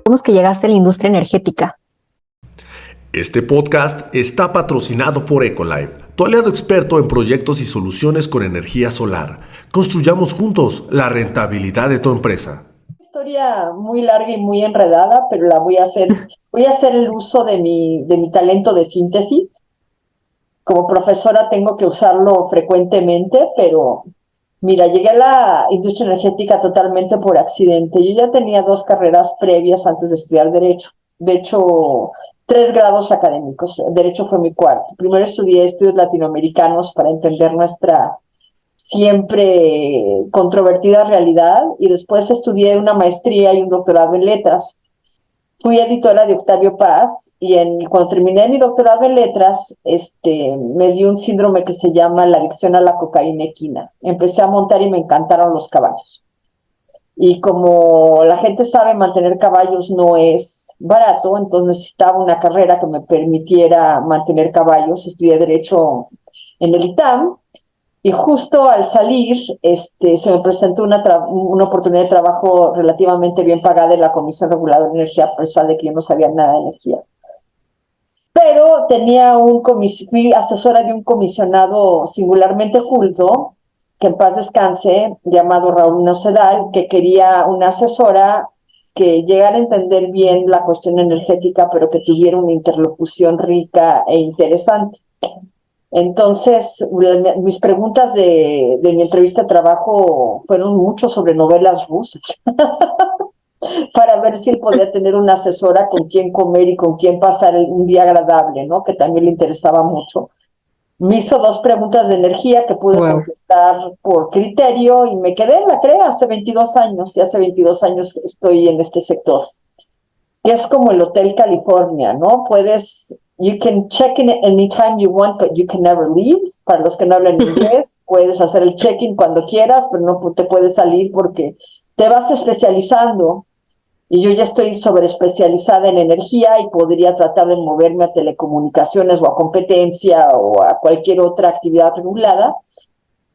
¿Cómo es que llegaste a la industria energética? Este podcast está patrocinado por Ecolife, tu aliado experto en proyectos y soluciones con energía solar. Construyamos juntos la rentabilidad de tu empresa. Historia muy larga y muy enredada, pero la voy a hacer. Voy a hacer el uso de mi talento de síntesis. Como profesora tengo que usarlo frecuentemente, pero mira, llegué a la industria energética totalmente por accidente. Yo ya tenía 2 carreras previas antes de estudiar Derecho. De hecho, 3 grados académicos. Derecho fue mi cuarto. Primero estudié estudios latinoamericanos para entender nuestra siempre controvertida realidad, y después estudié una maestría y un doctorado en letras. Fui editora de Octavio Paz y cuando terminé mi doctorado en letras, me dio un síndrome que se llama la adicción a la cocaína equina. Empecé a montar y me encantaron los caballos. Y como la gente sabe, mantener caballos no es barato, entonces necesitaba una carrera que me permitiera mantener caballos. Estudié Derecho en el ITAM, y justo al salir, se me presentó una oportunidad de trabajo relativamente bien pagada en la Comisión Reguladora de Energía, a pesar de que yo no sabía nada de energía. Pero fui asesora de un comisionado singularmente culto, que en paz descanse, llamado Raúl Nocedal, que quería una asesora que llegara a entender bien la cuestión energética, pero que tuviera una interlocución rica e interesante. Entonces, mis preguntas de mi entrevista de trabajo fueron mucho sobre novelas rusas, para ver si él podía tener una asesora con quien comer y con quien pasar un día agradable, ¿no? Que también le interesaba mucho. Me hizo 2 preguntas de energía que pude Wow. contestar por criterio y me quedé en la CREA hace 22 años, y hace 22 años estoy en este sector, que es como el Hotel California, ¿no? You can check in anytime you want, but you can never leave. Para los que no hablan inglés, puedes hacer el check-in cuando quieras, pero no te puedes salir porque te vas especializando. Y yo ya estoy sobreespecializada en energía y podría tratar de moverme a telecomunicaciones o a competencia o a cualquier otra actividad regulada,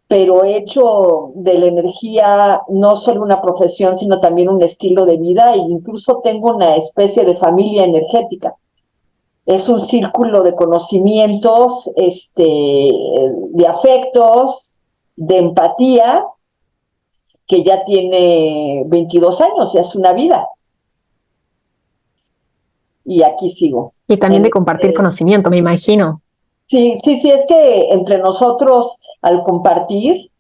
pero he hecho de la energía no solo una profesión, sino también un estilo de vida, e incluso tengo una especie de familia energética. Es un círculo de conocimientos, de afectos, de empatía, que ya tiene 22 años, ya es una vida. Y aquí sigo. Y también de compartir conocimiento, me imagino. Sí, es que entre nosotros, al compartir,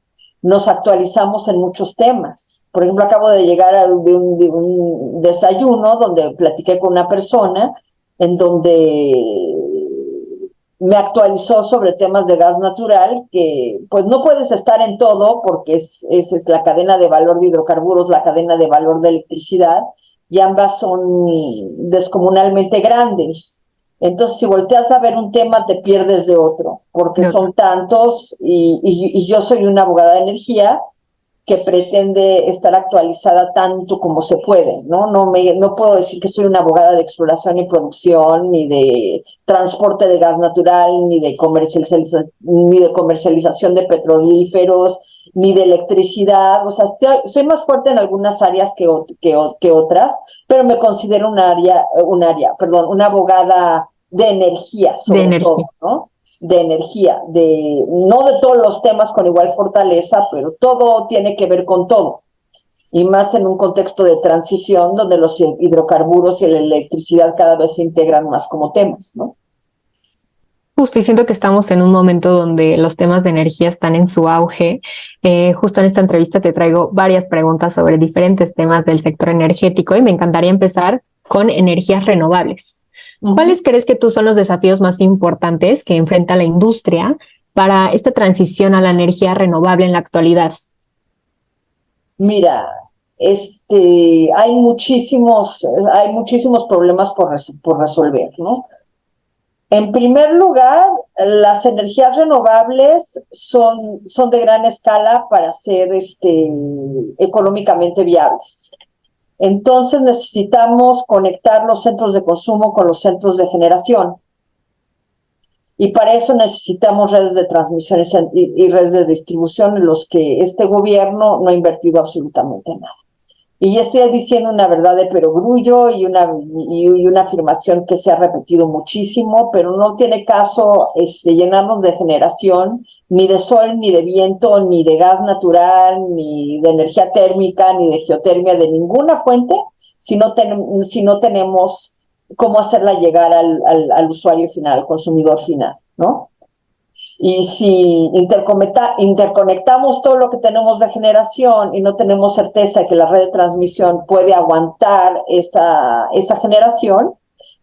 nos actualizamos en muchos temas. Por ejemplo, acabo de llegar de un desayuno donde platiqué con una persona en donde me actualizó sobre temas de gas natural, que pues no puedes estar en todo porque es la cadena de valor de hidrocarburos, la cadena de valor de electricidad, y ambas son descomunalmente grandes. Entonces, si volteas a ver un tema, te pierdes de otro, porque son tantos, y yo soy una abogada de energía que pretende estar actualizada tanto como se puede, ¿no? No puedo decir que soy una abogada de exploración y producción, ni de transporte de gas natural, ni de comercialización de petrolíferos, ni de electricidad. O sea, soy más fuerte en algunas áreas que otras, pero me considero una abogada de energía, sobre todo, ¿no? De energía, no de todos los temas con igual fortaleza, pero todo tiene que ver con todo. Y más en un contexto de transición donde los hidrocarburos y la electricidad cada vez se integran más como temas, ¿no? Justo, y siento que estamos en un momento donde los temas de energía están en su auge. Justo en esta entrevista te traigo varias preguntas sobre diferentes temas del sector energético y me encantaría empezar con energías renovables. ¿Cuáles crees que tú son los desafíos más importantes que enfrenta la industria para esta transición a la energía renovable en la actualidad? Mira, hay muchísimos problemas por resolver, ¿no? En primer lugar, las energías renovables son de gran escala para ser económicamente viables. Entonces necesitamos conectar los centros de consumo con los centros de generación. Y para eso necesitamos redes de transmisión y redes de distribución, en los que este gobierno no ha invertido absolutamente nada. Y estoy diciendo una verdad de perogrullo y una afirmación que se ha repetido muchísimo, pero no tiene caso llenarnos de generación, ni de sol, ni de viento, ni de gas natural, ni de energía térmica, ni de geotermia, de ninguna fuente, si no tenemos cómo hacerla llegar al usuario final, al consumidor final, ¿no? Y si interconectamos todo lo que tenemos de generación y no tenemos certeza de que la red de transmisión puede aguantar esa generación,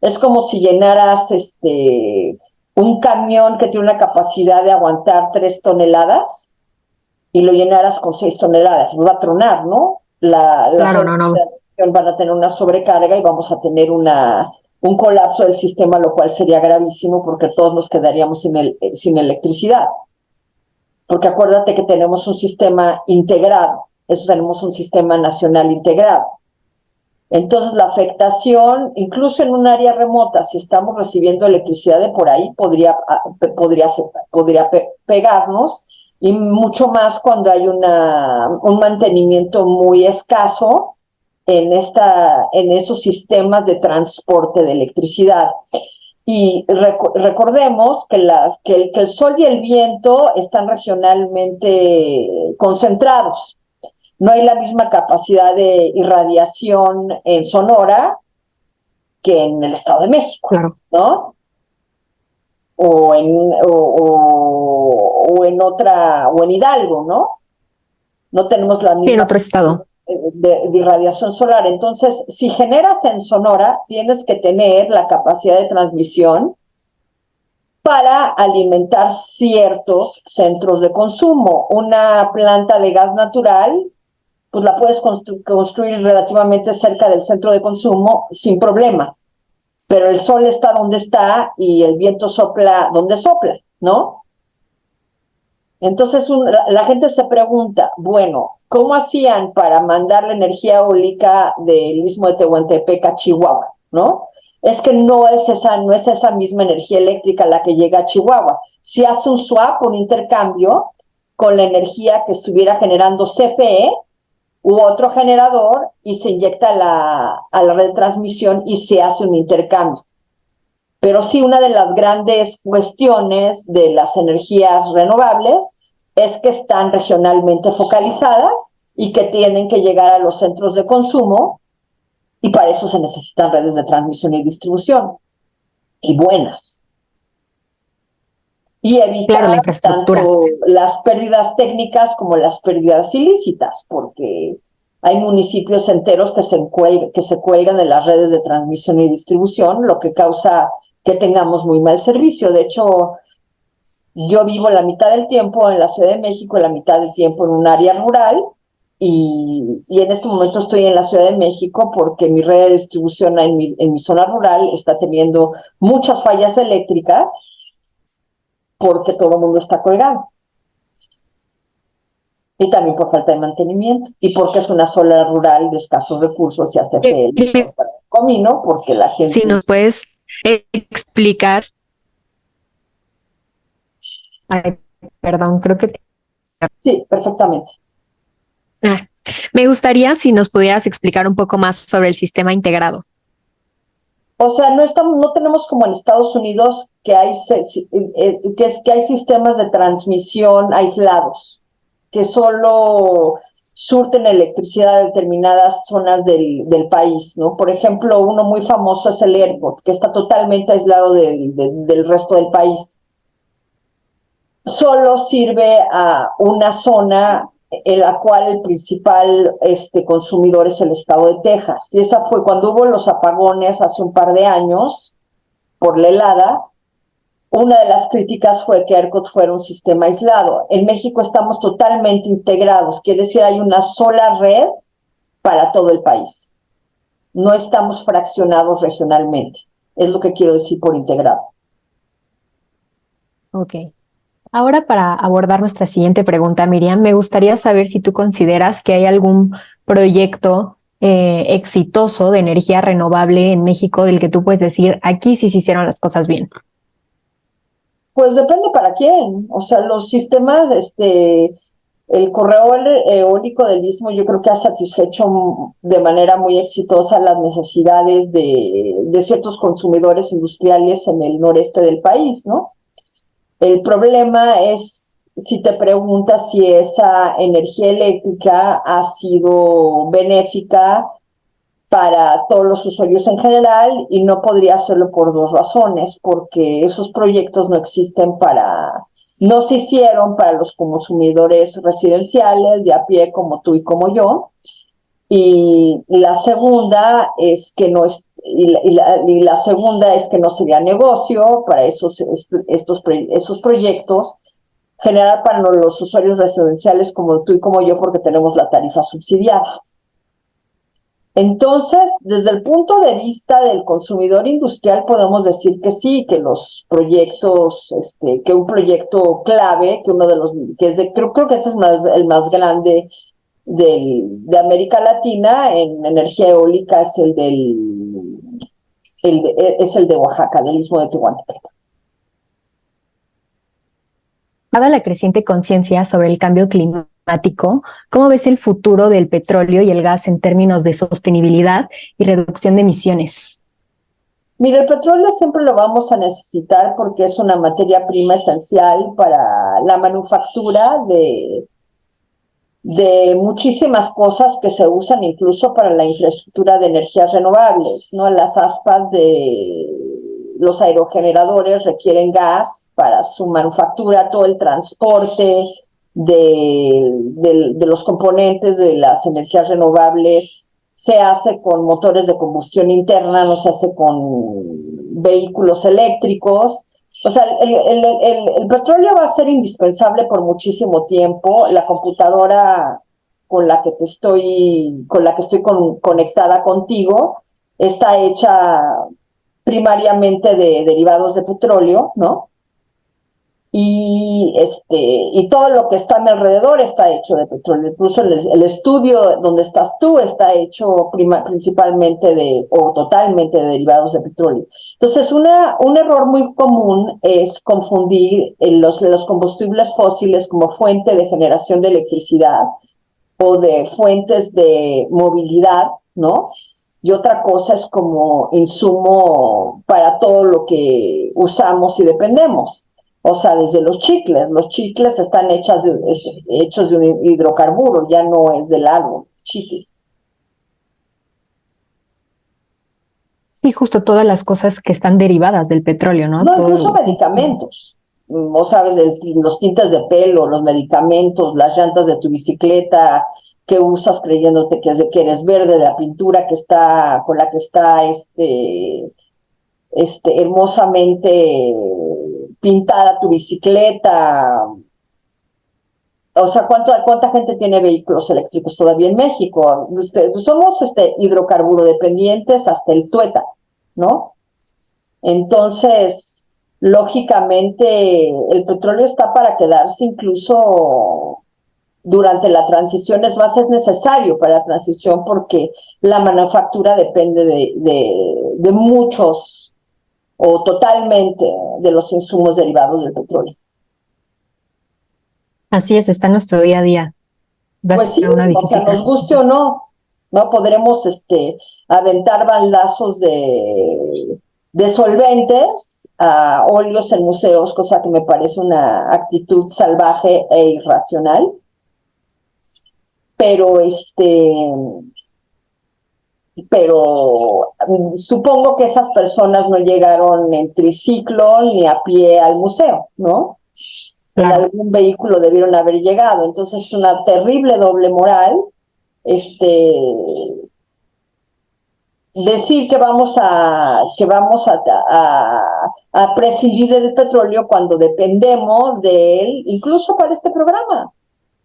es como si llenaras un camión que tiene una capacidad de aguantar 3 toneladas y lo llenaras con 6 toneladas. Va a tronar, ¿no? Las Claro, redes no, de no. transmisión van a tener una sobrecarga y vamos a tener un colapso del sistema, lo cual sería gravísimo porque todos nos quedaríamos sin electricidad. Porque acuérdate que tenemos un sistema integrado, tenemos un sistema nacional integrado. Entonces la afectación, incluso en un área remota, si estamos recibiendo electricidad de por ahí, podría pegarnos, y mucho más cuando hay un mantenimiento muy escaso en esos sistemas de transporte de electricidad. Y recordemos que el sol y el viento están regionalmente concentrados. No hay la misma capacidad de irradiación en Sonora que en el Estado de México, Claro. ¿no? O en Hidalgo, ¿no? No tenemos la Sí, en misma otro estado. de irradiación solar. Entonces, si generas en Sonora, tienes que tener la capacidad de transmisión para alimentar ciertos centros de consumo. Una planta de gas natural, pues la puedes construir relativamente cerca del centro de consumo sin problema, pero el sol está donde está y el viento sopla donde sopla, ¿no? Entonces la gente se pregunta, bueno, ¿cómo hacían para mandar la energía eólica del Istmo de Tehuantepec a Chihuahua, ¿no? Es que no es esa misma energía eléctrica la que llega a Chihuahua. Si hace un swap, un intercambio con la energía que estuviera generando CFE u otro generador y se inyecta a la red de transmisión y se hace un intercambio. Pero sí, una de las grandes cuestiones de las energías renovables es que están regionalmente focalizadas y que tienen que llegar a los centros de consumo, y para eso se necesitan redes de transmisión y distribución, y buenas. Y Claro, la evitar infraestructura. tanto las pérdidas técnicas como las pérdidas ilícitas, porque hay municipios enteros que se cuelgan de las redes de transmisión y distribución, lo que causa que tengamos muy mal servicio. De hecho, yo vivo la mitad del tiempo en la Ciudad de México, la mitad del tiempo en un área rural, y en este momento estoy en la Ciudad de México porque mi red de distribución en mi zona rural está teniendo muchas fallas eléctricas porque todo el mundo está colgado. Y también por falta de mantenimiento. Y porque es una zona rural de escasos recursos, ya se fue el comino, porque la gente... Si nos puedes explicar. Ay, perdón, creo que... Sí, perfectamente. Me gustaría si nos pudieras explicar un poco más sobre el sistema integrado. O sea, no tenemos como en Estados Unidos que hay sistemas de transmisión aislados, que solo surten electricidad a determinadas zonas del país, ¿no? Por ejemplo, uno muy famoso es el ERCOT, que está totalmente aislado del resto del país. Solo sirve a una zona en la cual el principal consumidor es el estado de Texas. Y esa fue cuando hubo los apagones hace un par de años por la helada. Una de las críticas fue que ERCOT fuera un sistema aislado. En México estamos totalmente integrados, quiere decir, hay una sola red para todo el país. No estamos fraccionados regionalmente, es lo que quiero decir por integrado. Ok. Ahora, para abordar nuestra siguiente pregunta, Miriam, me gustaría saber si tú consideras que hay algún proyecto exitoso de energía renovable en México del que tú puedes decir, aquí sí se hicieron las cosas bien. Pues depende para quién. O sea, los sistemas El corredor eólico del Istmo yo creo que ha satisfecho de manera muy exitosa las necesidades de ciertos consumidores industriales en el noreste del país, ¿no? El problema es si te preguntas si esa energía eléctrica ha sido benéfica para todos los usuarios en general, y no podría hacerlo por dos razones, porque esos proyectos no se hicieron para los consumidores residenciales de a pie como tú y como yo, y la segunda es que no es y la segunda es que no sería negocio para esos proyectos generar para los usuarios residenciales como tú y como yo, porque tenemos la tarifa subsidiada. Entonces, desde el punto de vista del consumidor industrial, podemos decir que sí, que los proyectos, que un proyecto clave, que uno de los, creo que ese es el más grande de América Latina en energía eólica, es es el de Oaxaca, del Istmo de Tehuantepec. Dada la creciente conciencia sobre el cambio climático, ¿cómo ves el futuro del petróleo y el gas en términos de sostenibilidad y reducción de emisiones? Mira, el petróleo siempre lo vamos a necesitar porque es una materia prima esencial para la manufactura de muchísimas cosas que se usan incluso para la infraestructura de energías renovables, ¿no? Las aspas de los aerogeneradores requieren gas para su manufactura, todo el transporte de los componentes de las energías renovables se hace con motores de combustión interna, no se hace con vehículos eléctricos. O sea, el petróleo va a ser indispensable por muchísimo tiempo. La computadora con la que estoy conectada contigo está hecha primariamente de derivados de petróleo, ¿no? Y todo lo que está a mi alrededor está hecho de petróleo. Incluso el estudio donde estás tú está hecho principalmente o totalmente de derivados de petróleo. Entonces, un error muy común es confundir los combustibles fósiles como fuente de generación de electricidad o de fuentes de movilidad, ¿no? Y otra cosa es como insumo para todo lo que usamos y dependemos. O sea, desde los chicles están hechos de un hidrocarburo, ya no es del árbol, chicle. Sí, justo todas las cosas que están derivadas del petróleo, ¿no? No, incluso medicamentos. O sabes, los tintes de pelo, los medicamentos, las llantas de tu bicicleta que usas creyéndote que eres verde, la pintura con la que está hermosamente pintada tu bicicleta. O sea, ¿cuánta gente tiene vehículos eléctricos todavía en México? Somos hidrocarburo dependientes hasta el tuétano, ¿no? Entonces, lógicamente, el petróleo está para quedarse incluso durante la transición, es necesario para la transición porque la manufactura depende de muchos o totalmente de los insumos derivados del petróleo. Así es, está en nuestro día a día. Pues sí, o sea, nos guste o no, no podremos aventar bandazos de solventes a óleos en museos, cosa que me parece una actitud salvaje e irracional. Pero supongo que esas personas no llegaron en triciclo ni a pie al museo, ¿no? Claro. En algún vehículo debieron haber llegado. Entonces es una terrible doble moral decir que vamos a prescindir del petróleo cuando dependemos de él, incluso para este programa,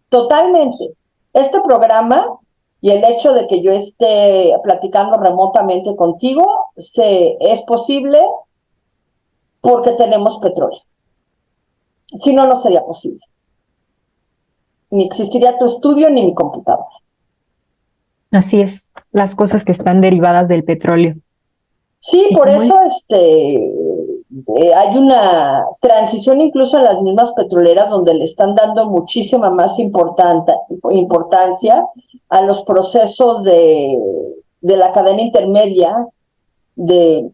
totalmente. Este programa y el hecho de que yo esté platicando remotamente contigo es posible porque tenemos petróleo. Si no, no sería posible. Ni existiría tu estudio ni mi computadora. Así es, las cosas que están derivadas del petróleo. Sí, por eso hay una transición incluso en las mismas petroleras donde le están dando muchísima más importancia a los procesos de la cadena intermedia del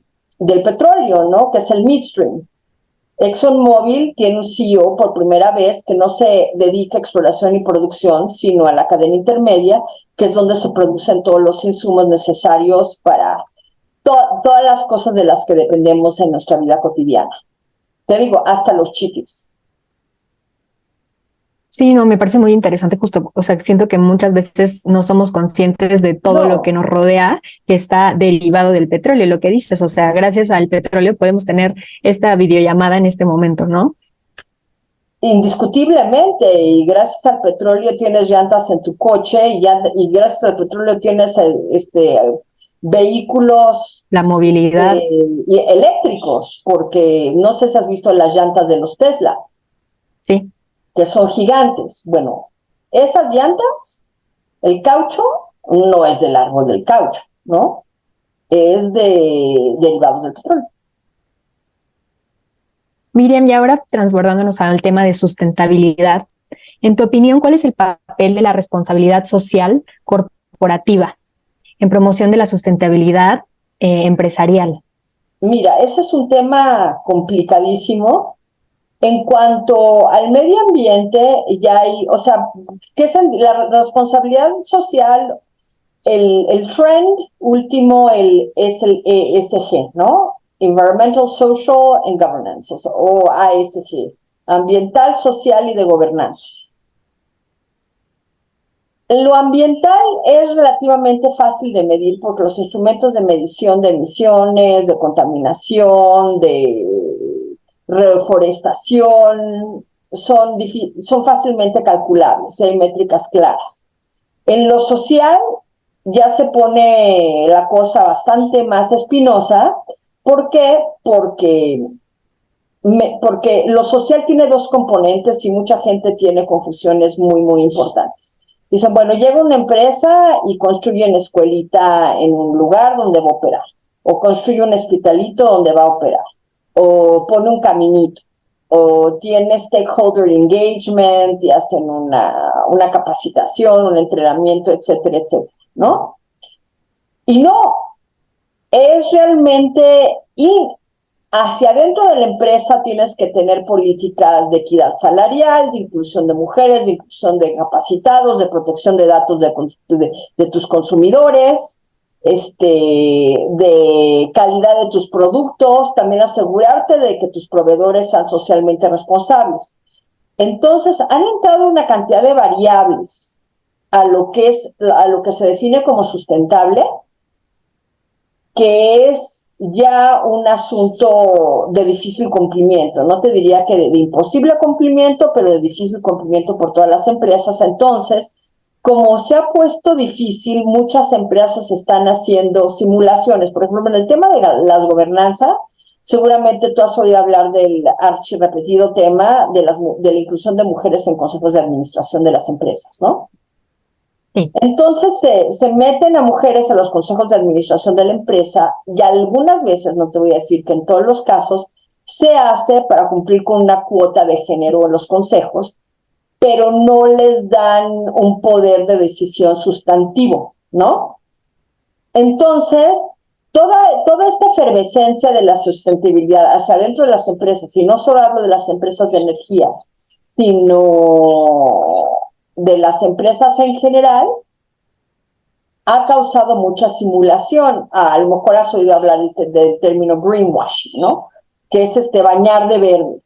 petróleo, ¿no? Que es el midstream. ExxonMobil tiene un CEO por primera vez que no se dedica a exploración y producción, sino a la cadena intermedia, que es donde se producen todos los insumos necesarios para todas las cosas de las que dependemos en nuestra vida cotidiana. Te digo, hasta los chiquis. Sí, no, me parece muy interesante justo, o sea, siento que muchas veces no somos conscientes de todo lo que nos rodea que está derivado del petróleo, lo que dices, o sea, gracias al petróleo podemos tener esta videollamada en este momento, ¿no? Indiscutiblemente, y gracias al petróleo tienes llantas en tu coche y gracias al petróleo tienes vehículos La movilidad. eléctricos, porque no sé si has visto las llantas de los Tesla. Sí. Que son gigantes. Bueno, esas llantas, el caucho no es del árbol del caucho, ¿no? Es de derivados del petróleo. Miriam, y ahora transbordándonos al tema de sustentabilidad, en tu opinión, ¿cuál es el papel de la responsabilidad social corporativa en promoción de la sustentabilidad empresarial? Mira, ese es un tema complicadísimo. En cuanto al medio ambiente, ya hay, o sea, ¿qué es la responsabilidad social? El trend último es el ESG, ¿no? Environmental, Social and Governance, o ASG, ambiental, social y de gobernanza. Lo ambiental es relativamente fácil de medir porque los instrumentos de medición de emisiones, de contaminación, de reforestación, son fácilmente calculables, hay métricas claras. En lo social ya se pone la cosa bastante más espinosa. ¿Por qué? Porque lo social tiene dos componentes y mucha gente tiene confusiones muy, muy importantes. Dicen, bueno, llega una empresa y construye una escuelita en un lugar donde va a operar, o construye un hospitalito donde va a operar, o pone un caminito, o tiene stakeholder engagement y hacen una capacitación, un entrenamiento, etcétera, etcétera, ¿no? Y no, es realmente hacia adentro de la empresa tienes que tener políticas de equidad salarial, de inclusión de mujeres, de inclusión de capacitados, de protección de datos de tus consumidores, de calidad de tus productos, también asegurarte de que tus proveedores sean socialmente responsables. Entonces, han entrado una cantidad de variables a lo que se define como sustentable, que es ya un asunto de difícil cumplimiento. No te diría que de imposible cumplimiento, pero de difícil cumplimiento por todas las empresas. Entonces, como se ha puesto difícil, muchas empresas están haciendo simulaciones. Por ejemplo, en el tema de las gobernanzas, seguramente tú has oído hablar del archirrepetido tema de la inclusión de mujeres en consejos de administración de las empresas, ¿no? Sí. Entonces se meten a mujeres a los consejos de administración de la empresa y algunas veces, no te voy a decir que en todos los casos, se hace para cumplir con una cuota de género en los consejos, pero no les dan un poder de decisión sustantivo, ¿no? Entonces, toda esta efervescencia de la sustentabilidad hacia dentro de las empresas, y no solo hablo de las empresas de energía, sino de las empresas en general, ha causado mucha simulación. A lo mejor has oído hablar del término greenwashing, ¿no? Que es bañar de verde.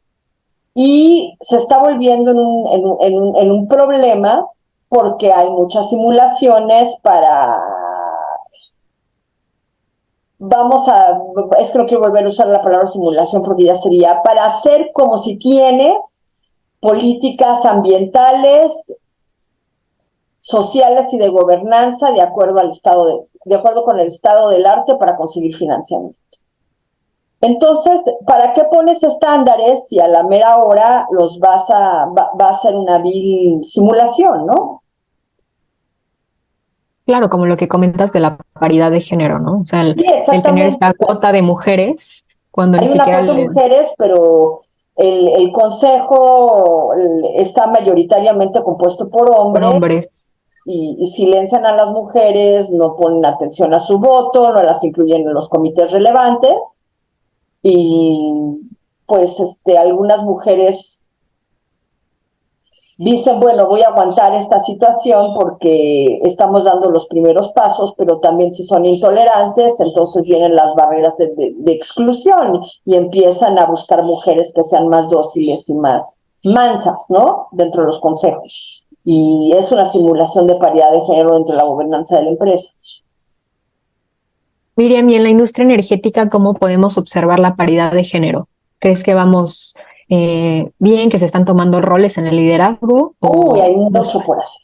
Y se está volviendo en un problema porque hay muchas simulaciones es que no quiero volver a usar la palabra simulación porque ya sería para hacer como si tienes políticas ambientales, sociales y de gobernanza de acuerdo con el estado del arte para conseguir financiamiento. Entonces, ¿para qué pones estándares si a la mera hora va a ser una vil simulación, ¿no? Claro, como lo que comentas de la paridad de género, ¿no? O sea, Sí, el tener esta exactamente. cuota de mujeres cuando ni Hay una siquiera foto de mujeres, pero el consejo está mayoritariamente compuesto por por hombres hombres. y silencian a las mujeres, no ponen atención a su voto, no las incluyen en los comités relevantes y pues algunas mujeres dicen, bueno, voy a aguantar esta situación porque estamos dando los primeros pasos, pero también si son intolerantes, entonces vienen las barreras de exclusión y empiezan a buscar mujeres que sean más dóciles y más mansas, ¿no? Dentro de los consejos. Y es una simulación de paridad de género dentro de la gobernanza de la empresa. Miriam, y en la industria energética, ¿cómo podemos observar la paridad de género? ¿Crees que vamos bien, que se están tomando roles en el liderazgo? Uy, hay No mucho por hacer,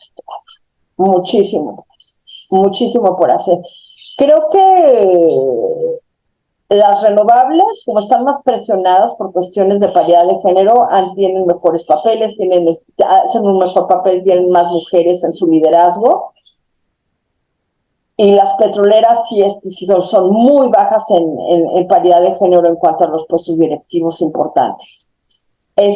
muchísimo, muchísimo por hacer. Creo que las renovables, como están más presionadas por cuestiones de paridad de género, tienen mejores papeles, hacen un mejor papel, tienen más mujeres en su liderazgo. Y las petroleras sí son muy bajas en paridad de género en cuanto a los puestos directivos importantes. En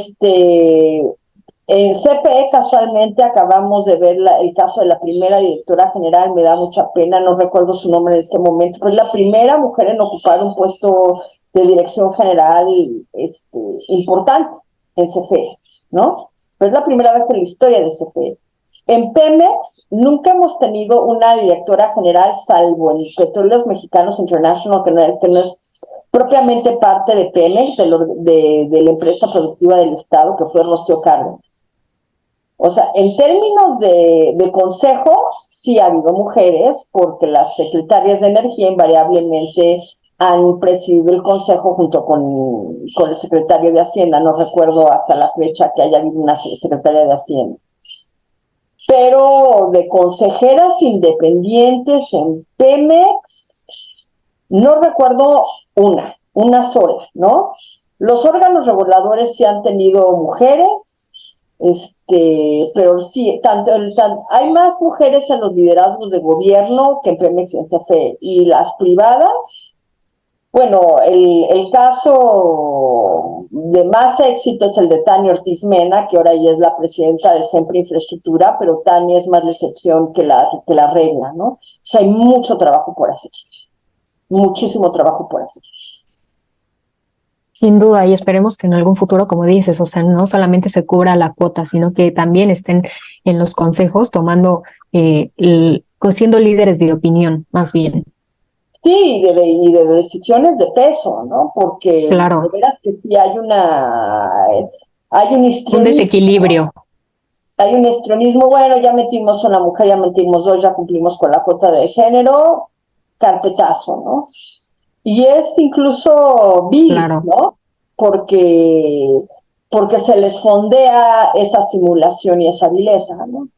CPE casualmente acabamos de ver el caso de la primera directora general, me da mucha pena, no recuerdo su nombre en este momento, pero es la primera mujer en ocupar un puesto de dirección general importante en CFE, ¿no? Pero es la primera vez en la historia de CFE. En Pemex nunca hemos tenido una directora general, salvo en Petróleos Mexicanos International, que no es propiamente parte de Pemex, de la empresa productiva del Estado, que fue Rocío Cárdenas. O sea, en términos de consejo, sí ha habido mujeres, porque las secretarias de energía invariablemente han presidido el consejo junto con el secretario de Hacienda. No recuerdo hasta la fecha que haya habido una secretaria de Hacienda. Pero de consejeras independientes en Pemex, no recuerdo una sola, ¿no? Los órganos reguladores sí han tenido mujeres, pero sí, hay más mujeres en los liderazgos de gobierno que en Pemex y en CFE. Y las privadas, bueno, el caso de más éxito es el de Tania Ortiz Mena, que ahora ella es la presidenta de Sempre Infraestructura, pero Tania es más la excepción que la regla, ¿no? O sea, hay mucho trabajo por hacer, muchísimo trabajo por hacer. Sin duda, y esperemos que en algún futuro, como dices, o sea, no solamente se cubra la cuota, sino que también estén en los consejos tomando, siendo líderes de opinión, más bien. Sí, y de decisiones de peso, ¿no? Porque de Claro, veras que sí hay un un histrionismo, desequilibrio. hay un histrionismo, bueno, ya metimos una mujer, ya metimos dos, ya cumplimos con la cuota de género, carpetazo, ¿no? Y es incluso vil, Claro. ¿no? Porque, porque se les fondea esa simulación y esa vileza, ¿no?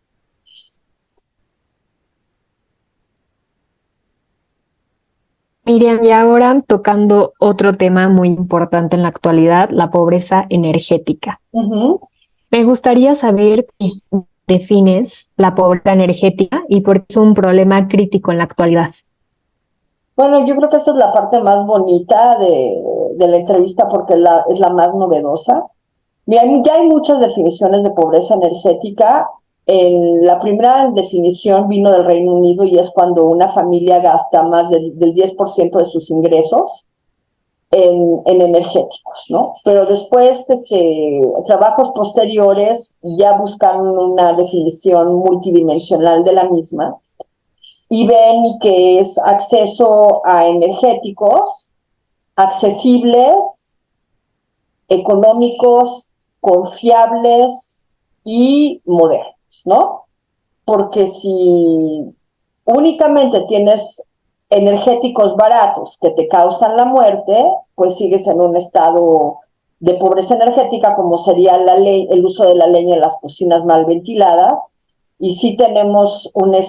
Miriam, y ahora tocando otro tema muy importante en la actualidad, la pobreza energética. Uh-huh. Me gustaría saber si defines la pobreza energética y por qué es un problema crítico en la actualidad. Bueno, yo creo que esa es la parte más bonita de la entrevista porque es la más novedosa. Mira, ya hay muchas definiciones de pobreza energética. La primera definición vino del Reino Unido y es cuando una familia gasta más del 10% de sus ingresos en energéticos, ¿no? Pero después, trabajos posteriores ya buscaron una definición multidimensional de la misma y ven que es acceso a energéticos accesibles, económicos, confiables y modernos, ¿no? Porque si únicamente tienes energéticos baratos que te causan la muerte, pues sigues en un estado de pobreza energética, como sería el uso de la leña en las cocinas mal ventiladas. Y sí tenemos una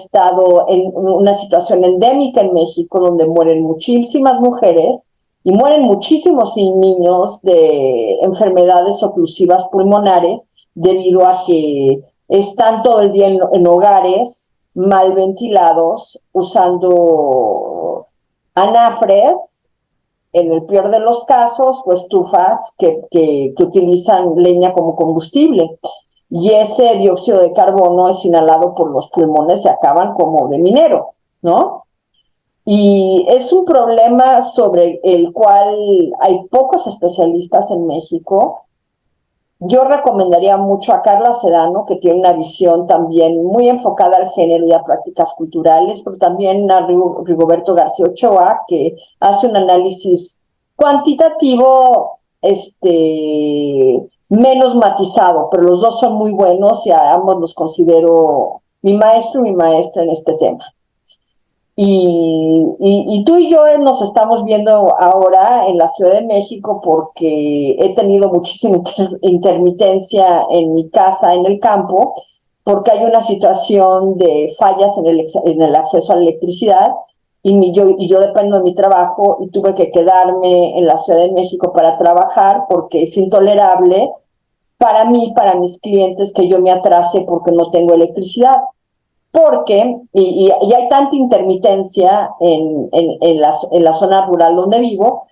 situación endémica en México donde mueren muchísimas mujeres y mueren muchísimos niños de enfermedades oclusivas pulmonares debido a que están todo el día en hogares mal ventilados, usando anafres en el peor de los casos, o estufas que utilizan leña como combustible. Y ese dióxido de carbono es inhalado por los pulmones y acaban como de minero, ¿no? Y es un problema sobre el cual hay pocos especialistas en México. Yo recomendaría mucho a Carla Sedano, que tiene una visión también muy enfocada al género y a prácticas culturales, pero también a Rigoberto García Ochoa, que hace un análisis cuantitativo, menos matizado, pero los dos son muy buenos y a ambos los considero mi maestro y mi maestra en este tema. Y tú y yo nos estamos viendo ahora en la Ciudad de México porque he tenido muchísima intermitencia en mi casa, en el campo, porque hay una situación de fallas en el acceso a la electricidad y yo dependo de mi trabajo y tuve que quedarme en la Ciudad de México para trabajar porque es intolerable para mí, para mis clientes, que yo me atrase porque no tengo electricidad porque, y hay tanta intermitencia en la zona rural donde vivo,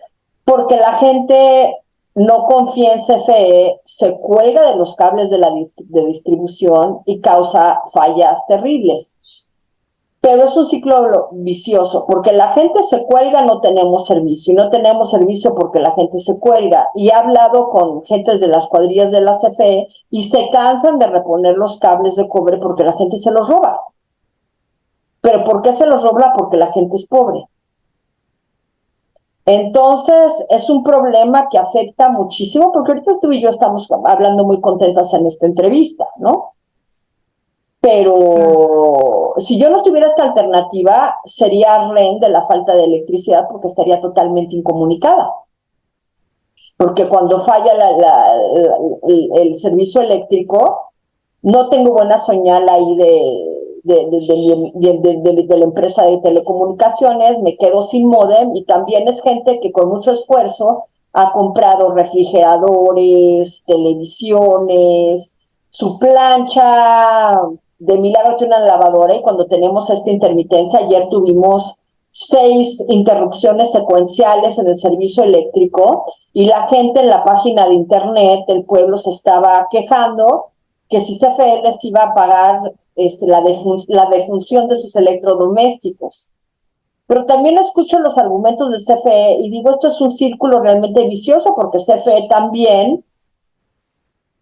porque la gente no confía en CFE, se cuelga de los cables de distribución y causa fallas terribles. Pero es un ciclo vicioso, porque la gente se cuelga, no tenemos servicio, y no tenemos servicio porque la gente se cuelga. Y he hablado con gentes de las cuadrillas de la CFE y se cansan de reponer los cables de cobre porque la gente se los roba. ¿Pero por qué se los roba? Porque la gente es pobre. Entonces, es un problema que afecta muchísimo, porque ahorita tú y yo estamos hablando muy contentas en esta entrevista, ¿no? Pero si yo no tuviera esta alternativa, sería rehén de la falta de electricidad porque estaría totalmente incomunicada. Porque cuando falla el servicio eléctrico, no tengo buena señal ahí de la empresa de telecomunicaciones, me quedo sin módem y también es gente que con mucho esfuerzo ha comprado refrigeradores, televisiones, su plancha, de milagro tiene una lavadora y cuando tenemos esta intermitencia, ayer tuvimos 6 interrupciones secuenciales en el servicio eléctrico y la gente en la página de internet del pueblo se estaba quejando que si CFE les iba a pagar la defunción de sus electrodomésticos. Pero también escucho los argumentos de CFE y digo, esto es un círculo realmente vicioso porque CFE también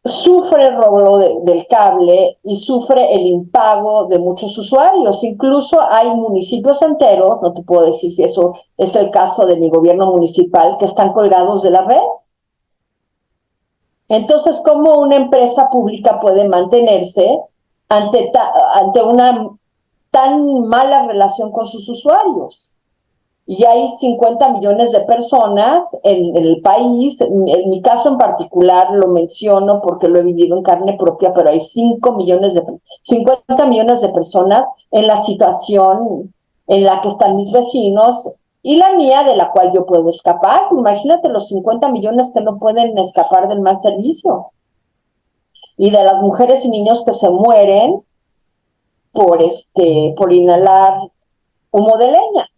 sufre el robo del cable y sufre el impago de muchos usuarios. Incluso hay municipios enteros, no te puedo decir si eso es el caso de mi gobierno municipal, que están colgados de la red. Entonces, ¿cómo una empresa pública puede mantenerse ante una tan mala relación con sus usuarios? Y hay 50 millones de personas en el país. En mi caso en particular lo menciono porque lo he vivido en carne propia, pero hay 50 millones de personas en la situación en la que están mis vecinos y la mía, de la cual yo puedo escapar. Imagínate los 50 millones que no pueden escapar del mal servicio. Y de las mujeres y niños que se mueren por inhalar humo de leña.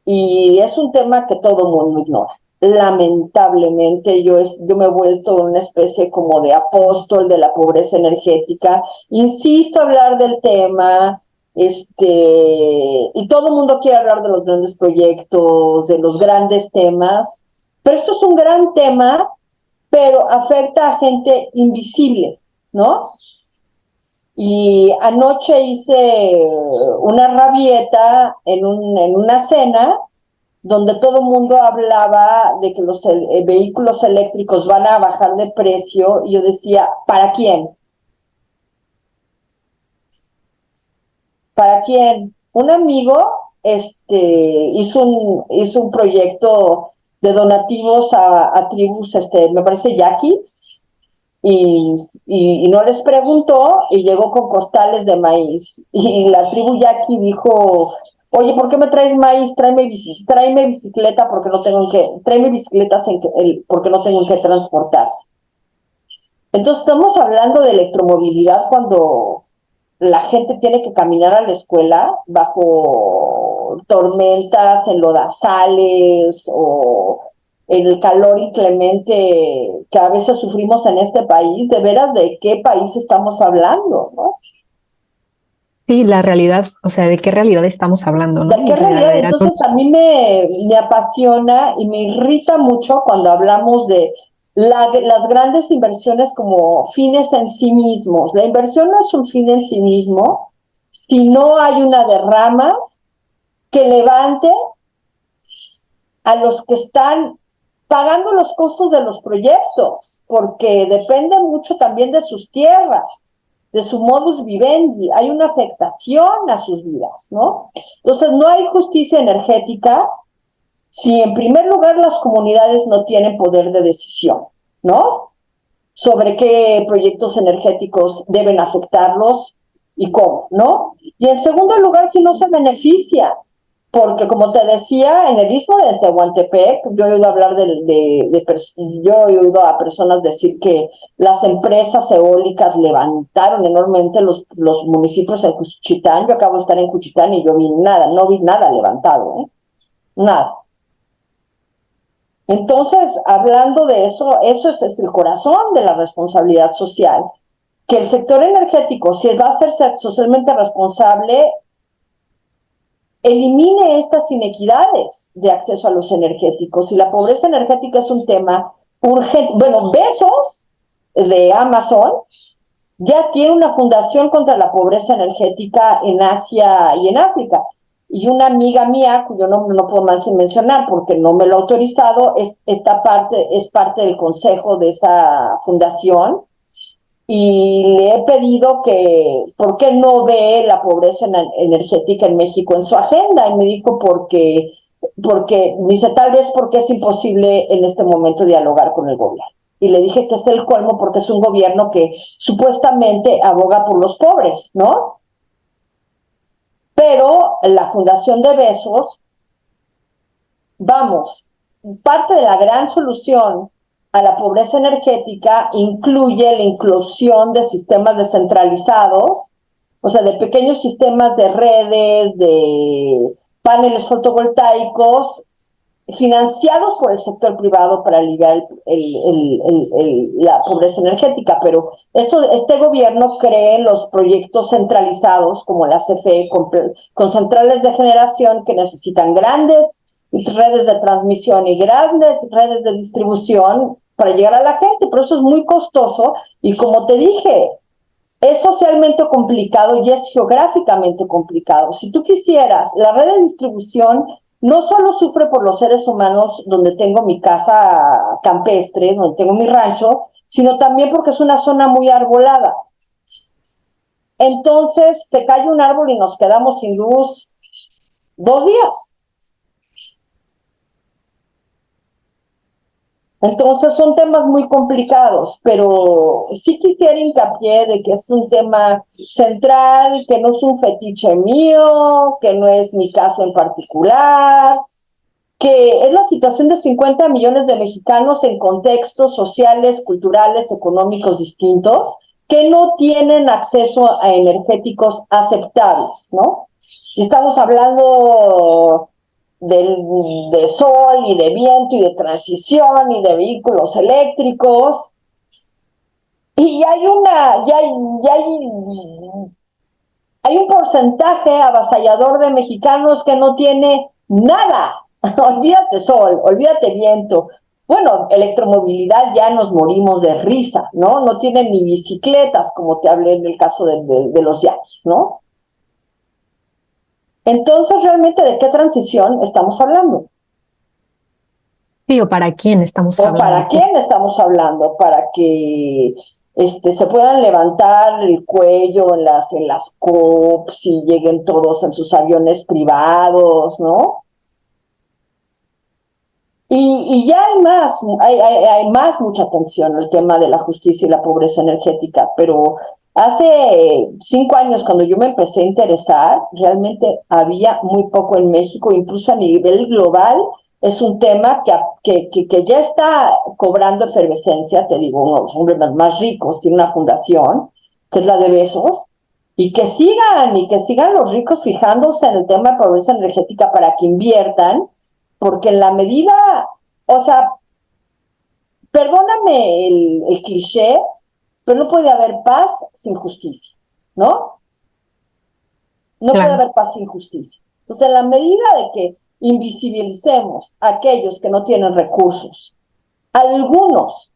Y es un tema que todo mundo ignora. Lamentablemente yo me he vuelto una especie como de apóstol de la pobreza energética. Insisto a hablar del tema, y todo el mundo quiere hablar de los grandes proyectos, de los grandes temas, pero esto es un gran tema, pero afecta a gente invisible, ¿no? Y anoche hice una rabieta en una cena donde todo el mundo hablaba de que los vehículos eléctricos van a bajar de precio y yo decía, ¿para quién? ¿Para quién? Un amigo hizo un proyecto de donativos a tribus, me parece yaquis, y no les preguntó y llegó con costales de maíz. Y la tribu yaqui dijo, oye, ¿por qué me traes maíz? Tráeme bicicleta porque no tengo tráeme bicicletas porque no tengo que transportar. Entonces estamos hablando de electromovilidad cuando la gente tiene que caminar a la escuela bajo tormentas en lodazales o en el calor inclemente que a veces sufrimos en este país, de veras, ¿de qué país estamos hablando, no? Sí, la realidad, o sea, ¿de qué realidad estamos hablando, no? ¿De qué De la realidad? verdadera Entonces a mí me apasiona y me irrita mucho cuando hablamos de las grandes inversiones como fines en sí mismos. La inversión no es un fin en sí mismo si no hay una derrama que levante a los que están pagando los costos de los proyectos, porque depende mucho también de sus tierras, de su modus vivendi, hay una afectación a sus vidas, ¿no? Entonces no hay justicia energética si en primer lugar las comunidades no tienen poder de decisión, ¿no? Sobre qué proyectos energéticos deben afectarlos y cómo, ¿no? Y en segundo lugar, si no se beneficia, porque como te decía, en el istmo de Tehuantepec, yo he oído hablar yo he oído a personas decir que las empresas eólicas levantaron enormemente los municipios de Cuchitán. Yo acabo de estar en Cuchitán y yo no vi nada levantado, ¿eh? Nada. Entonces, hablando de eso, es el corazón de la responsabilidad social, que el sector energético, si va a ser socialmente responsable, elimine estas inequidades de acceso a los energéticos. Y la pobreza energética es un tema urgente. Bueno, Bezos de Amazon ya tiene una fundación contra la pobreza energética en Asia y en África. Y una amiga mía, cuyo nombre no puedo más mencionar porque no me lo ha autorizado, es parte del consejo de esa fundación, y le he pedido que, ¿por qué no ve la pobreza energética en México en su agenda? Y me dijo, me dice, tal vez porque es imposible en este momento dialogar con el gobierno. Y le dije que es el colmo porque es un gobierno que supuestamente aboga por los pobres, ¿no? Pero la Fundación de Besos, vamos, parte de la gran solución a la pobreza energética incluye la inclusión de sistemas descentralizados, o sea, de pequeños sistemas de redes, de paneles fotovoltaicos, financiados por el sector privado para aliviar la pobreza energética, pero este gobierno cree los proyectos centralizados como la CFE con centrales de generación que necesitan grandes redes de transmisión y grandes redes de distribución para llegar a la gente, pero eso es muy costoso y como te dije, es socialmente complicado y es geográficamente complicado. Si tú quisieras, la red de distribución no solo sufre por los seres humanos donde tengo mi casa campestre, donde tengo mi rancho, sino también porque es una zona muy arbolada. Entonces te cae un árbol y nos quedamos sin luz 2 días. Entonces son temas muy complicados, pero sí quisiera hincapié de que es un tema central, que no es un fetiche mío, que no es mi caso en particular, que es la situación de 50 millones de mexicanos en contextos sociales, culturales, económicos distintos, que no tienen acceso a energéticos aceptables, ¿no? Y estamos hablando de sol y de viento y de transición y de vehículos eléctricos. Y hay un porcentaje avasallador de mexicanos que no tiene nada. Olvídate sol, olvídate viento. Bueno, electromovilidad ya nos morimos de risa, ¿no? No tienen ni bicicletas, como te hablé en el caso de los yaquis, ¿no? Entonces, realmente, ¿de qué transición estamos hablando? Sí, o para quién estamos ¿O hablando. para quién estamos hablando? Para que se puedan levantar el cuello en las COPs y lleguen todos en sus aviones privados, ¿no? Y ya hay más mucha atención al tema de la justicia y la pobreza energética, pero hace 5 años, cuando yo me empecé a interesar, realmente había muy poco en México, incluso a nivel global, es un tema que ya está cobrando efervescencia. Te digo, uno de los hombres más ricos tiene una fundación, que es la de Besos, y que sigan los ricos fijándose en el tema de pobreza energética para que inviertan, porque en la medida, o sea, perdóname el cliché, pero no puede haber paz sin justicia, ¿no? No puede Claro. haber paz sin justicia. Entonces, en la medida de que invisibilicemos a aquellos que no tienen recursos, algunos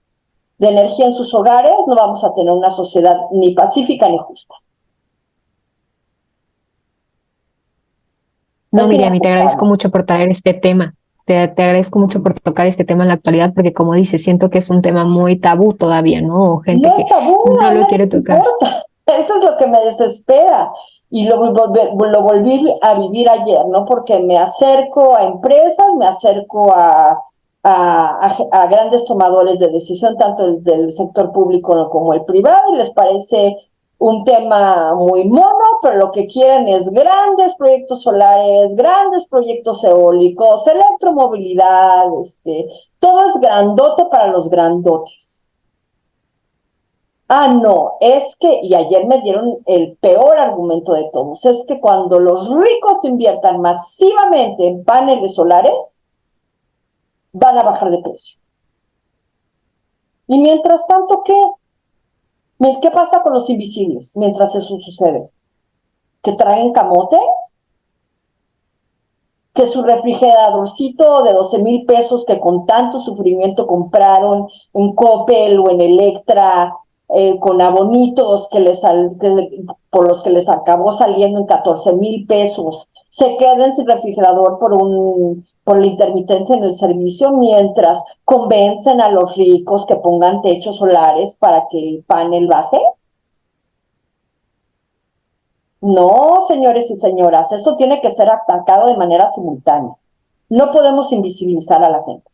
de energía en sus hogares, no vamos a tener una sociedad ni pacífica ni justa. No, Es Miriam, y te agradezco inaceptable. mucho por traer este tema. Te agradezco mucho por tocar este tema en la actualidad, porque como dices, siento que es un tema muy tabú todavía, ¿no? O gente No que es tabú, no a lo nadie quiere le tocar. importa. Eso es lo que me desespera. Y lo volví a vivir ayer, ¿no? Porque me acerco a empresas, me acerco a grandes tomadores de decisión, tanto del sector público como el privado, y les parece un tema muy mono, pero lo que quieren es grandes proyectos solares, grandes proyectos eólicos, electromovilidad, todo es grandote para los grandotes. Ah, no, es que, y ayer me dieron el peor argumento de todos, es que cuando los ricos inviertan masivamente en paneles solares, van a bajar de precio. Y mientras tanto, ¿qué? ¿Qué pasa con los invisibles mientras eso sucede? ¿Que traen camote? ¿Que su refrigeradorcito de 12,000 pesos que con tanto sufrimiento compraron en Coppel o en Electra, con abonitos por los que les acabó saliendo en 14,000 pesos, se queden sin refrigerador por la intermitencia en el servicio, mientras convencen a los ricos que pongan techos solares para que el panel baje? No, señores y señoras, eso tiene que ser atacado de manera simultánea. No podemos invisibilizar a la gente.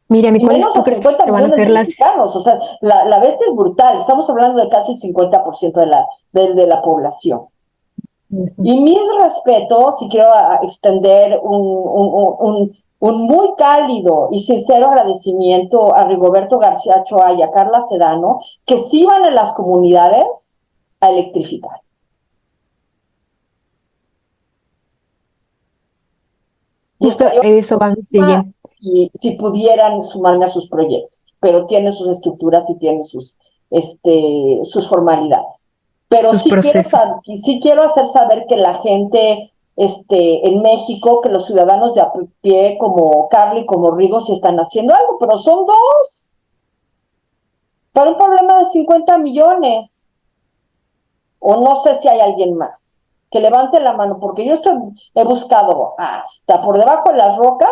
Miriam, ¿y Y cuáles menos tú a crees 50 que van a millones de ser las... mexicanos. O sea, la bestia es brutal. Estamos hablando de casi el 50% de la población. Ujú. Y mis respetos, y quiero extender un muy cálido y sincero agradecimiento a Rigoberto García Ochoa y a Carla Sedano, que sí van a las comunidades a electrificar. Y Justo estaría eso va siguiente, si pudieran sumarme a sus proyectos, pero tiene sus estructuras y tiene sus formalidades. Pero sus procesos. sí quiero hacer saber que la gente en México, que los ciudadanos de a pie como Carly, como Rigo, sí están haciendo algo, pero son dos para un problema de 50 millones. O no sé si hay alguien más. Que levante la mano, porque he buscado hasta por debajo de las rocas.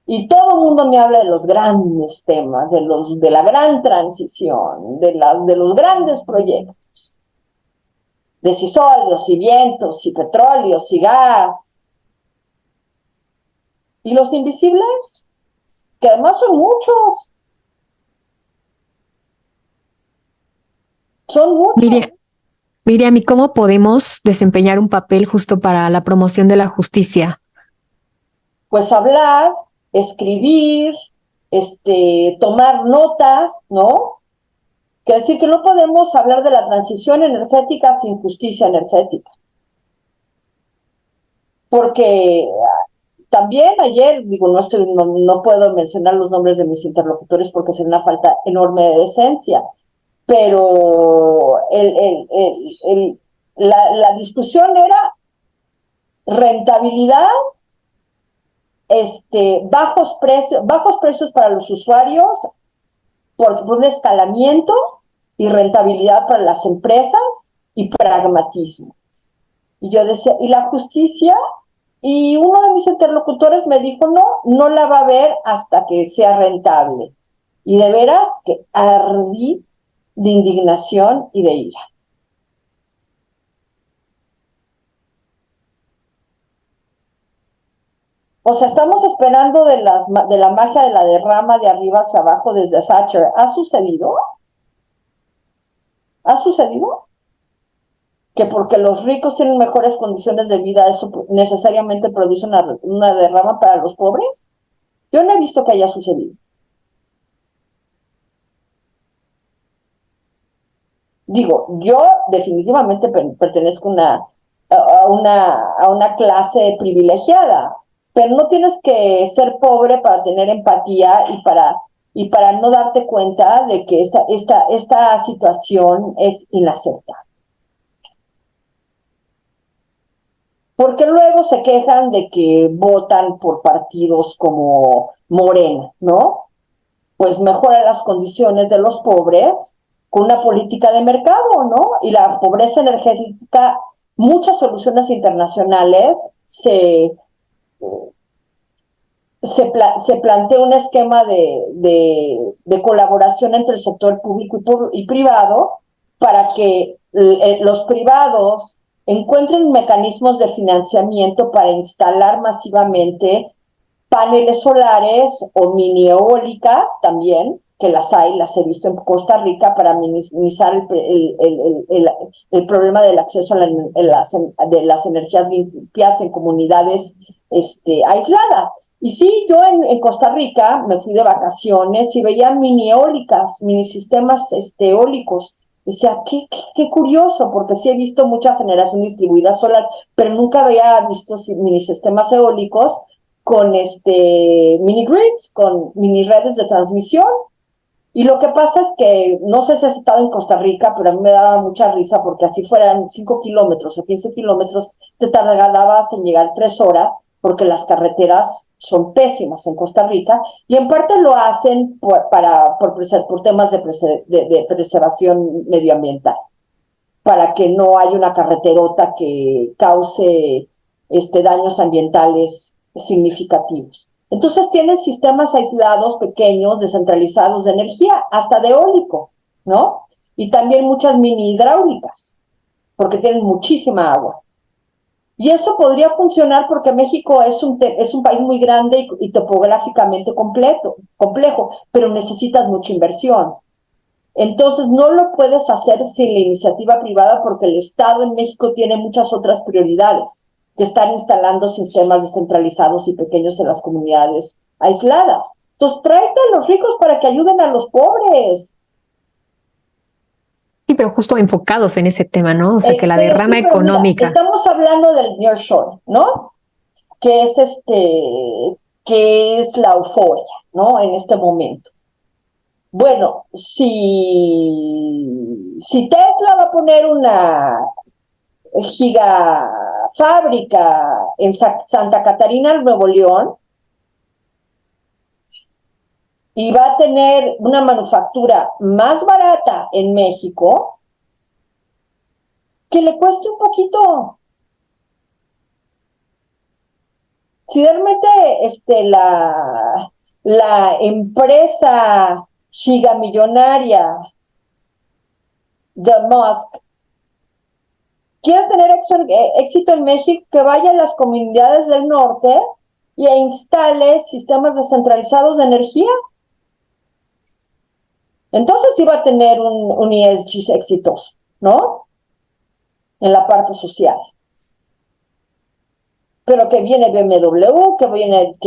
Y todo el mundo me habla de los grandes temas, de la gran transición, de los grandes proyectos, de si sólidos, si vientos, si petróleo, si gas. Y los invisibles, que además son muchos. Miriam, Miriam, ¿y cómo podemos desempeñar un papel justo para la promoción de la justicia? Pues hablar, escribir, tomar nota, ¿no? Que decir que no podemos hablar de la transición energética sin justicia energética. Porque también ayer, digo, no puedo mencionar los nombres de mis interlocutores porque sería una falta enorme de decencia, pero la discusión era rentabilidad, bajos precios para los usuarios por un escalamiento, y rentabilidad para las empresas y pragmatismo. Y yo decía, ¿y la justicia? Y uno de mis interlocutores me dijo, no, no la va a ver hasta que sea rentable. Y de veras que ardí de indignación y de ira. O sea, estamos esperando de la magia de la derrama de arriba hacia abajo desde Thatcher. ¿Ha sucedido? ¿Ha sucedido? Que porque los ricos tienen mejores condiciones de vida, eso necesariamente produce una derrama para los pobres. Yo no he visto que haya sucedido. Digo, yo definitivamente pertenezco a una clase privilegiada, pero no tienes que ser pobre para tener empatía y para no darte cuenta de que esta situación es inaceptable. Porque luego se quejan de que votan por partidos como Morena, ¿no? Pues mejora las condiciones de los pobres con una política de mercado, ¿no? Y la pobreza energética, muchas soluciones internacionales se plantea un esquema de colaboración entre el sector público y privado para que los privados encuentren mecanismos de financiamiento para instalar masivamente paneles solares o mini eólicas también, que las he visto en Costa Rica para minimizar el problema del acceso de las energías limpias en comunidades aisladas. Y sí, yo en Costa Rica me fui de vacaciones y veía mini eólicas, mini sistemas eólicos. Decía, qué curioso, porque sí he visto mucha generación distribuida solar, pero nunca había visto mini sistemas eólicos con mini grids, con mini redes de transmisión. Y lo que pasa es que, no sé si has estado en Costa Rica, pero a mí me daba mucha risa porque así fueran 5 kilómetros o 15 kilómetros, te tardabas en llegar 3 horas porque las carreteras son pésimas en Costa Rica y en parte lo hacen por temas de preservación medioambiental, para que no haya una carreterota que cause daños ambientales significativos. Entonces tienen sistemas aislados, pequeños, descentralizados de energía, hasta de eólico, ¿no? Y también muchas mini hidráulicas, porque tienen muchísima agua. Y eso podría funcionar porque México es un país muy grande y topográficamente complejo, pero necesitas mucha inversión. Entonces no lo puedes hacer sin la iniciativa privada porque el Estado en México tiene muchas otras prioridades, que están instalando sistemas descentralizados y pequeños en las comunidades aisladas. Entonces tráete a los ricos para que ayuden a los pobres. Sí, pero justo enfocados en ese tema, ¿no? O sea, que la Pero derrama sí, pero mira, económica. estamos hablando del nearshore, ¿no? Que es que es la euforia, ¿no? En este momento. Bueno, si Tesla va a poner una gigafábrica en Santa Catarina, Nuevo León, y va a tener una manufactura más barata en México, que le cueste un poquito. Si realmente la empresa gigamillonaria de Musk quiere tener éxito en México, que vaya a las comunidades del norte y instale sistemas descentralizados de energía. Entonces sí va a tener un ESG exitoso, ¿no? En la parte social. Pero que viene BMW, que viene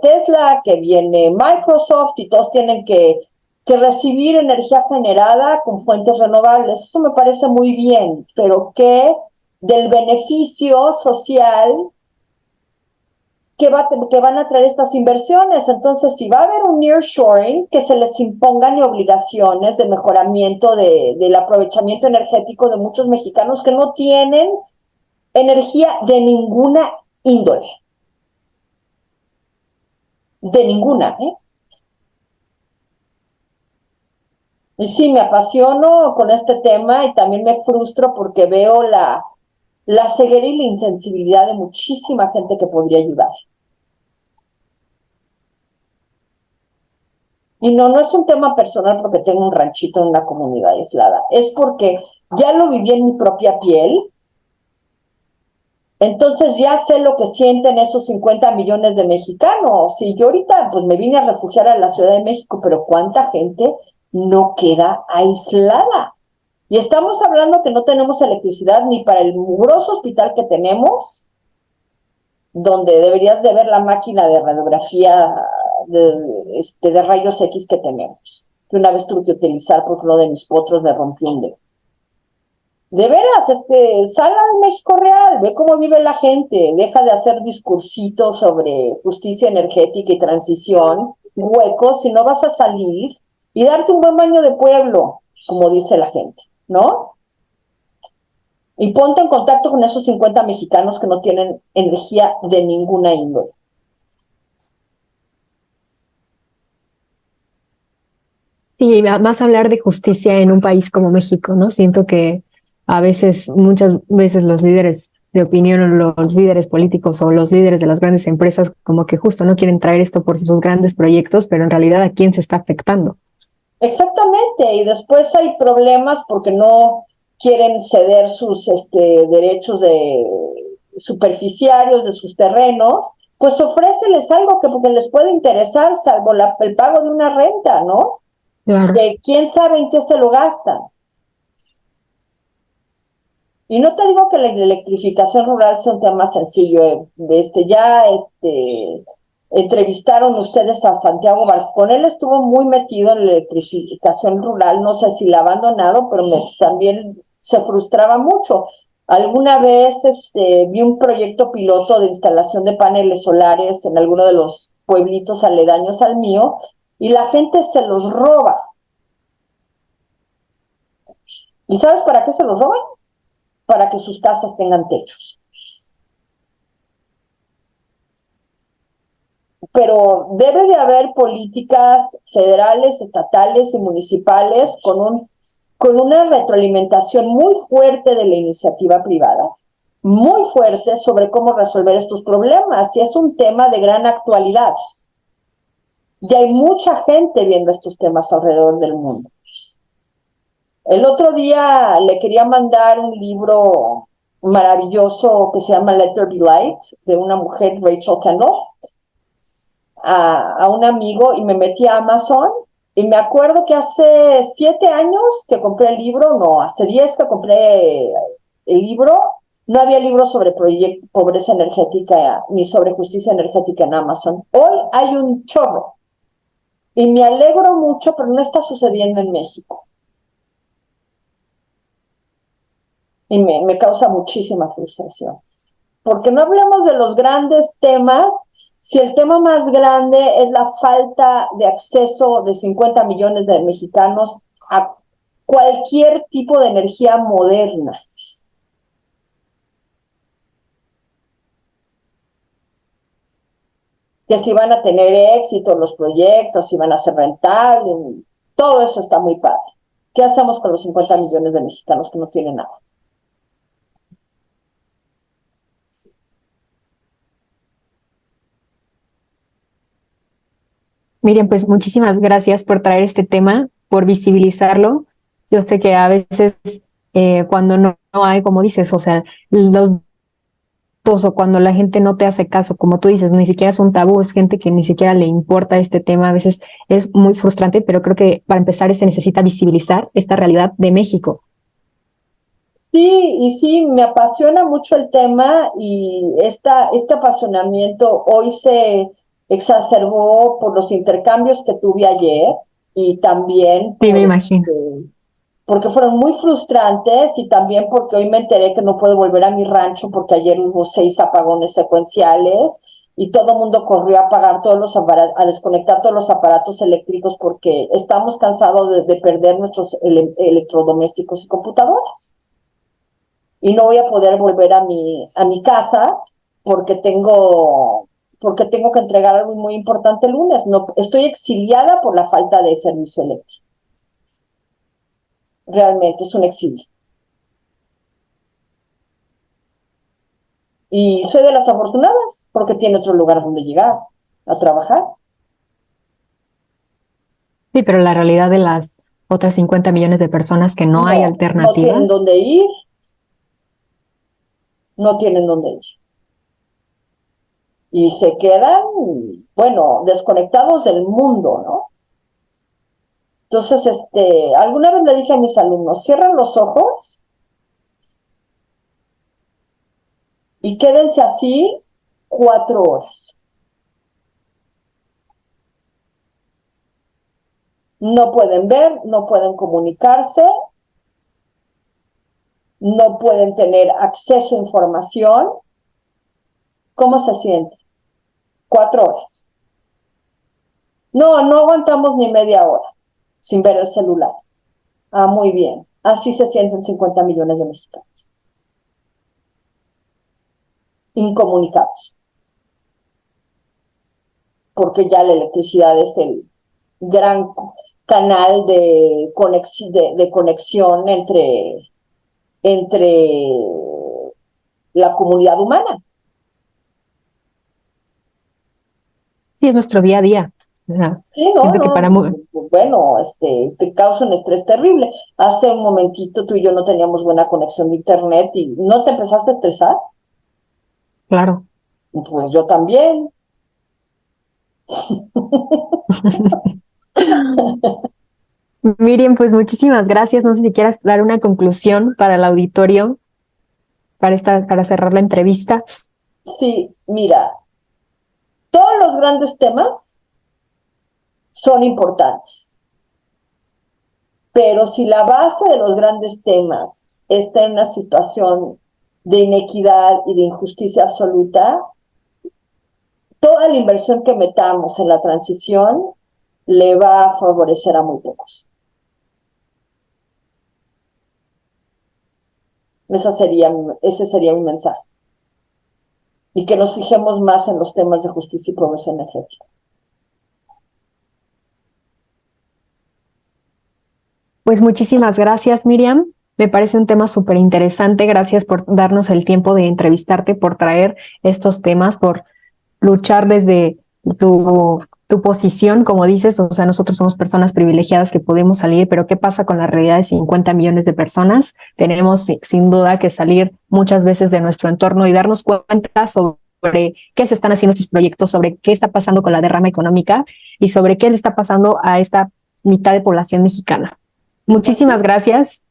Tesla, que viene Microsoft, y todos tienen que recibir energía generada con fuentes renovables. Eso me parece muy bien, pero que del beneficio social que van a traer estas inversiones. Entonces, si va a haber un nearshoring, que se les impongan obligaciones de mejoramiento del aprovechamiento energético de muchos mexicanos que no tienen energía de ninguna índole. De ninguna, ¿eh? Y sí, me apasiono con este tema y también me frustro porque veo la ceguera y la insensibilidad de muchísima gente que podría ayudar. Y no es un tema personal porque tengo un ranchito en una comunidad aislada, es porque ya lo viví en mi propia piel. Entonces ya sé lo que sienten esos 50 millones de mexicanos. Y yo ahorita pues me vine a refugiar a la Ciudad de México, pero ¿cuánta gente no queda aislada? Y estamos hablando que no tenemos electricidad ni para el mugroso hospital que tenemos, donde deberías de ver la máquina de radiografía de rayos X que tenemos, que una vez tuve que utilizar porque uno de mis potros me rompió un dedo. De veras, sal al México real, ve cómo vive la gente, deja de hacer discursitos sobre justicia energética y transición, huecos, si no vas a salir y darte un buen baño de pueblo, como dice la gente, ¿no? Y ponte en contacto con esos 50 mexicanos que no tienen energía de ninguna índole. Sí, más hablar de justicia en un país como México, ¿no? Siento que a veces, muchas veces los líderes de opinión, o los líderes políticos o los líderes de las grandes empresas como que justo no quieren traer esto por sus grandes proyectos, pero en realidad ¿a quién se está afectando? Exactamente, y después hay problemas porque no quieren ceder sus derechos superficiarios de sus terrenos, pues ofréceles algo que porque les puede interesar, salvo el pago de una renta, ¿no? Claro. Que quién sabe en qué se lo gastan. Y no te digo que la electrificación rural sea un tema sencillo. Entrevistaron ustedes a Santiago Barcón. Él estuvo muy metido en la electrificación rural. No sé si la ha abandonado, pero también se frustraba mucho. Alguna vez vi un proyecto piloto de instalación de paneles solares en alguno de los pueblitos aledaños al mío y la gente se los roba. ¿Y sabes para qué se los roban? Para que sus casas tengan techos. Pero debe de haber políticas federales, estatales y municipales con una retroalimentación muy fuerte de la iniciativa privada, muy fuerte sobre cómo resolver estos problemas. Y es un tema de gran actualidad. Y hay mucha gente viendo estos temas alrededor del mundo. El otro día le quería mandar un libro maravilloso que se llama Let There Be Light, de una mujer, Rachel Kendall, a un amigo y me metí a Amazon y me acuerdo que hace 7 años que compré el libro, no, hace 10 que compré el libro, no había libros sobre pobreza energética ni sobre justicia energética en Amazon. Hoy hay un chorro y me alegro mucho, pero no está sucediendo en México. Y me causa muchísima frustración. Porque no hablamos de los grandes temas, si el tema más grande es la falta de acceso de 50 millones de mexicanos a cualquier tipo de energía moderna. Que si van a tener éxito los proyectos, si van a ser rentables, todo eso está muy padre. ¿Qué hacemos con los 50 millones de mexicanos que no tienen nada? Miriam, pues muchísimas gracias por traer este tema, por visibilizarlo. Yo sé que a veces cuando no hay, como dices, o sea, los dos o cuando la gente no te hace caso, como tú dices, ni siquiera es un tabú, es gente que ni siquiera le importa este tema, a veces es muy frustrante, pero creo que para empezar se necesita visibilizar esta realidad de México. Sí, y sí, me apasiona mucho el tema y este apasionamiento hoy se exacerbó por los intercambios que tuve ayer y también Sí, me imagino. porque fueron muy frustrantes y también porque hoy me enteré que no puedo volver a mi rancho porque ayer hubo 6 apagones secuenciales y todo el mundo corrió a apagar a desconectar todos los aparatos eléctricos porque estamos cansados de perder nuestros electrodomésticos y computadoras y no voy a poder volver a mi casa porque tengo que entregar algo muy importante el lunes. No, estoy exiliada por la falta de servicio eléctrico. Realmente es un exilio. Y soy de las afortunadas porque tiene otro lugar donde llegar a trabajar. Sí, pero la realidad de las otras 50 millones de personas que no hay No tienen alternativa. dónde ir, no tienen dónde ir. Y se quedan, bueno, desconectados del mundo, ¿no? Entonces, alguna vez le dije a mis alumnos, cierren los ojos y quédense así 4 horas. No pueden ver, no pueden comunicarse, no pueden tener acceso a información. ¿Cómo se siente? 4 horas. No, no aguantamos ni media hora sin ver el celular. Ah, muy bien. Así se sienten 50 millones de mexicanos. Incomunicados. Porque ya la electricidad es el gran canal de conexión entre la comunidad humana. Sí, es nuestro día a día. Ajá. Sí, no, Siento que no, para bueno, te causa un estrés terrible. Hace un momentito tú y yo no teníamos buena conexión de internet y ¿no te empezaste a estresar? claro. Pues yo también. Miriam, pues muchísimas gracias. No sé si quieras dar una conclusión para el auditorio, para cerrar la entrevista. Sí, mira, todos los grandes temas son importantes, pero si la base de los grandes temas está en una situación de inequidad y de injusticia absoluta, toda la inversión que metamos en la transición le va a favorecer a muy pocos. Ese sería mi mensaje. Y que nos fijemos más en los temas de justicia y progreso energético. Pues muchísimas gracias, Miriam. Me parece un tema súper interesante. Gracias por darnos el tiempo de entrevistarte, por traer estos temas, por luchar desde tu posición, como dices. O sea, nosotros somos personas privilegiadas que podemos salir, pero ¿qué pasa con la realidad de 50 millones de personas? Tenemos sin duda que salir muchas veces de nuestro entorno y darnos cuenta sobre qué se están haciendo estos proyectos, sobre qué está pasando con la derrama económica y sobre qué le está pasando a esta mitad de población mexicana. Muchísimas gracias.